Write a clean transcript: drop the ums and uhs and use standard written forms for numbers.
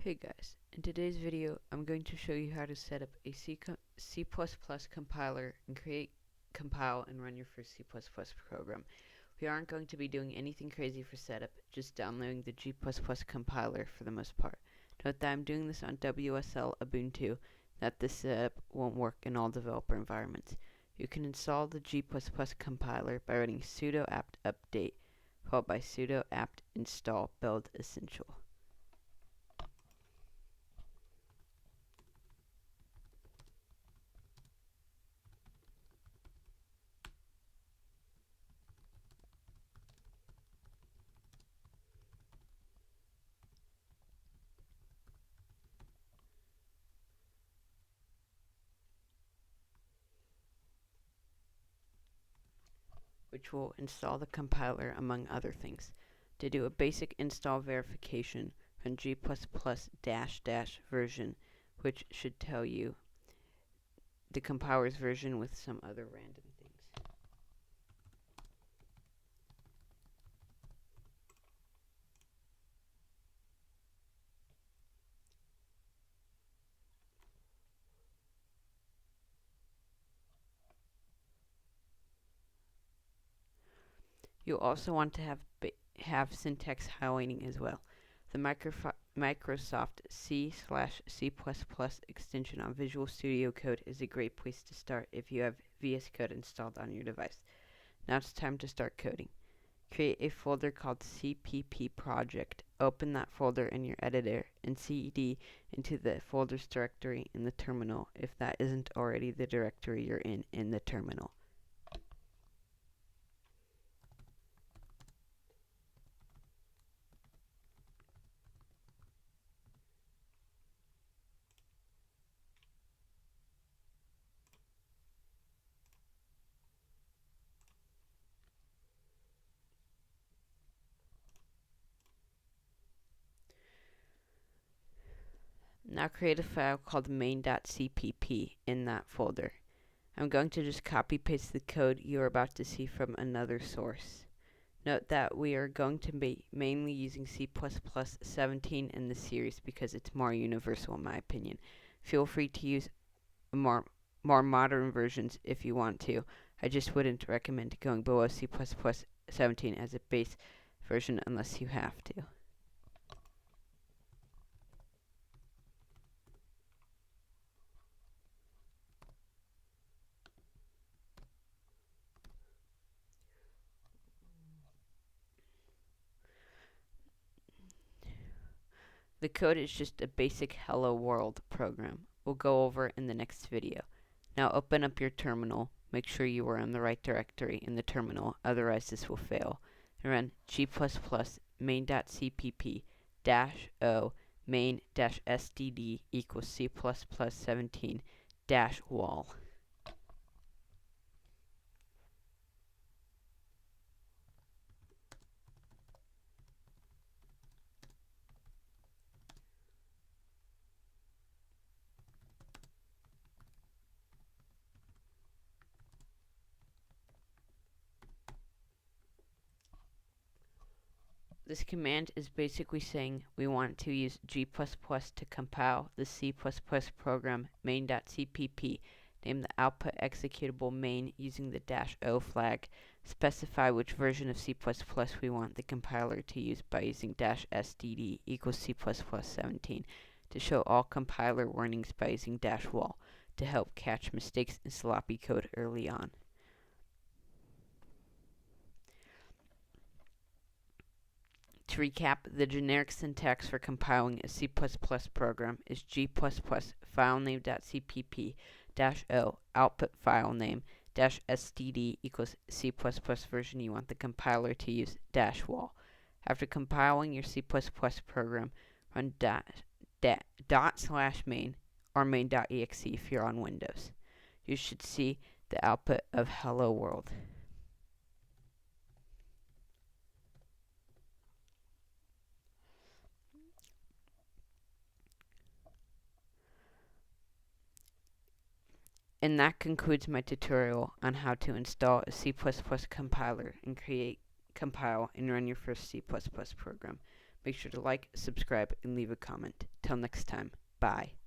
Hey guys, in today's video I'm going to show you how to set up a C++ compiler and compile and run your first C++ program. We aren't going to be doing anything crazy for setup, just downloading the G++ compiler for the most part. Note that I'm doing this on WSL Ubuntu, that this setup won't work in all developer environments. You can install the G++ compiler by running sudo apt update followed by sudo apt install build essential. Which will install the compiler among other things. To do a basic install verification, run g++ version, which should tell you the compiler's version with some other random things. You'll also want to have syntax highlighting as well. The Microsoft C/C++ extension on Visual Studio Code is a great place to start if you have VS Code installed on your device. Now it's time to start coding. Create a folder called CPP project. Open that folder in your editor and cd into the folders directory in the terminal if that isn't already the directory you're in the terminal. Now create a file called main.cpp in that folder. I'm going to just copy paste the code you are about to see from another source. Note that we are going to be mainly using C++17 in this series because it's more universal in my opinion. Feel free to use more modern versions if you want to. I just wouldn't recommend going below C++17 as a base version unless you have to. The code is just a basic hello world program we'll go over in the next video. Now open up your terminal, make sure you are in the right directory in the terminal, otherwise this will fail, and run g++ main.cpp -o main-std equals C++17 -wall. This command is basically saying we want to use G++ to compile the C++ program main.cpp, name the output executable main using the -o flag, specify which version of C++ we want the compiler to use by using -std equals C++17, to show all compiler warnings by using -wall, to help catch mistakes and sloppy code early on. To recap, the generic syntax for compiling a C++ program is g++ filename.cpp -o output file name -std equals C++ version you want the compiler to use -wall. After compiling your C++ program, run /main or main.exe if you're on Windows. You should see the output of hello world. And that concludes my tutorial on how to install a C++ compiler and compile and run your first C++ program. Make sure to like, subscribe, and leave a comment. Until next time, bye.